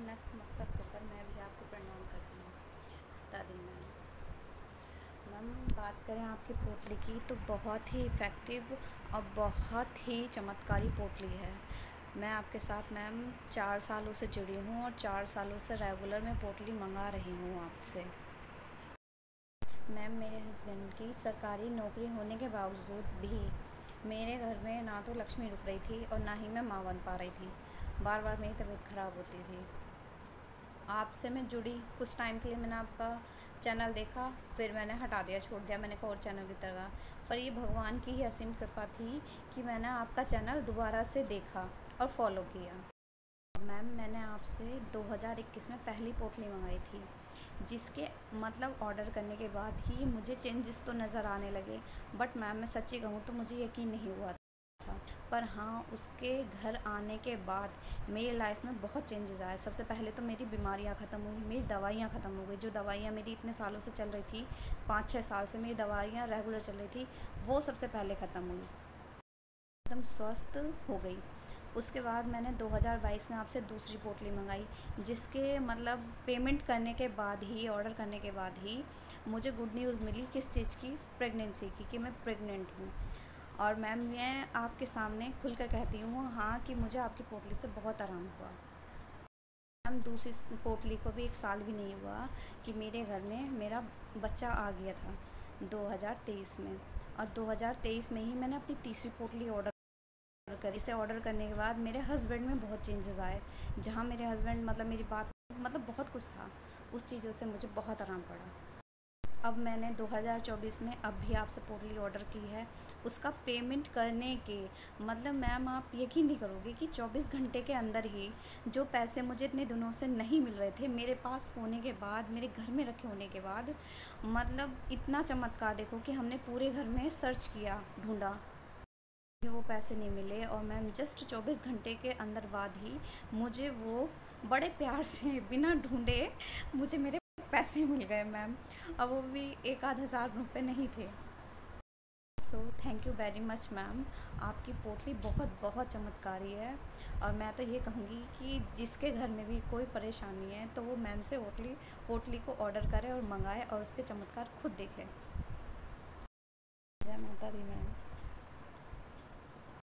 नतमस्तक होकर मैं भी आपको प्रणाम करती हूँ। दादी मैम, बात करें आपकी पोटली की तो बहुत ही इफ़ेक्टिव और बहुत ही चमत्कारी पोटली है। मैं आपके साथ मैम 4 सालों से जुड़ी हूँ और 4 सालों से रेगुलर मैं पोटली मंगा रही हूँ आपसे। मैम, मेरे हस्बैंड की सरकारी नौकरी होने के बावजूद भी मेरे घर में ना तो लक्ष्मी रुक रही थी और ना ही मैं माँ बन पा रही थी। बार बार मेरी तबीयत ख़राब होती थी। आपसे मैं जुड़ी कुछ टाइम के लिए मैंने आपका चैनल देखा, फिर मैंने हटा दिया, छोड़ दिया, मैंने कहा और चैनल की तरह। पर ये भगवान की ही असीम कृपा थी कि मैंने आपका चैनल दोबारा से देखा और फॉलो किया। मैम, मैंने आपसे 2021 में पहली पोटली मंगाई थी, जिसके मतलब ऑर्डर करने के बाद ही मुझे चेंजेस तो नज़र आने लगे। बट मैम, मैं सच्ची कहूँ तो मुझे यकीन नहीं हुआ था। पर हाँ, उसके घर आने के बाद मेरी लाइफ में बहुत चेंजेस आए। सबसे पहले तो मेरी बीमारियाँ ख़त्म हुई, मेरी दवाइयाँ ख़त्म हो गई। जो दवाइयाँ मेरी इतने सालों से चल रही थी, 5-6 साल से मेरी दवाइयाँ रेगुलर चल रही थी, वो सबसे पहले ख़त्म हुई, एकदम स्वस्थ हो गई। उसके बाद मैंने 2022 में आपसे दूसरी पोटली मंगाई, जिसके मतलब पेमेंट करने के बाद ही, ऑर्डर करने के बाद ही मुझे गुड न्यूज़ मिली। किस चीज़ की? प्रेगनेंसी की, कि मैं प्रेग्नेंट हूँ। और मैम, मैं आपके सामने खुल कर कहती हूँ हाँ, कि मुझे आपकी पोटली से बहुत आराम हुआ। मैम, दूसरी पोटली को भी 1 साल भी नहीं हुआ कि मेरे घर में मेरा बच्चा आ गया था 2023 में। और 2023 में ही मैंने अपनी तीसरी पोटली ऑर्डर करी। इसे ऑर्डर करने के बाद मेरे हस्बैंड में बहुत चेंजेस आए। जहाँ मेरे हस्बैंड मतलब मेरी बात मतलब बहुत कुछ था, उस चीज़ों से मुझे बहुत आराम पड़ा। अब मैंने 2024 में अब भी आपसे पोटली ऑर्डर की है। उसका पेमेंट करने के मतलब मैम, आप यकीन नहीं करोगे कि 24 घंटे के अंदर ही जो पैसे मुझे इतने दिनों से नहीं मिल रहे थे, मेरे पास होने के बाद, मेरे घर में रखे होने के बाद, मतलब इतना चमत्कार देखो कि हमने पूरे घर में सर्च किया, ढूंढा, वो पैसे नहीं मिले। और मैम, जस्ट 24 घंटे के अंदर बाद ही मुझे वो बड़े प्यार से बिना ढूंढे मुझे मेरे पैसे मिल गए मैम। और वो भी 1-आध हज़ार रुपये नहीं थे। So thank you very much ma'am. आपकी पोटली बहुत बहुत चमत्कारी है। और मैं तो ये कहूँगी कि जिसके घर में भी कोई परेशानी है तो वो मैम से पोटली को ऑर्डर करे और मंगाए और उसके चमत्कार खुद देखे। जय माता दी मैम।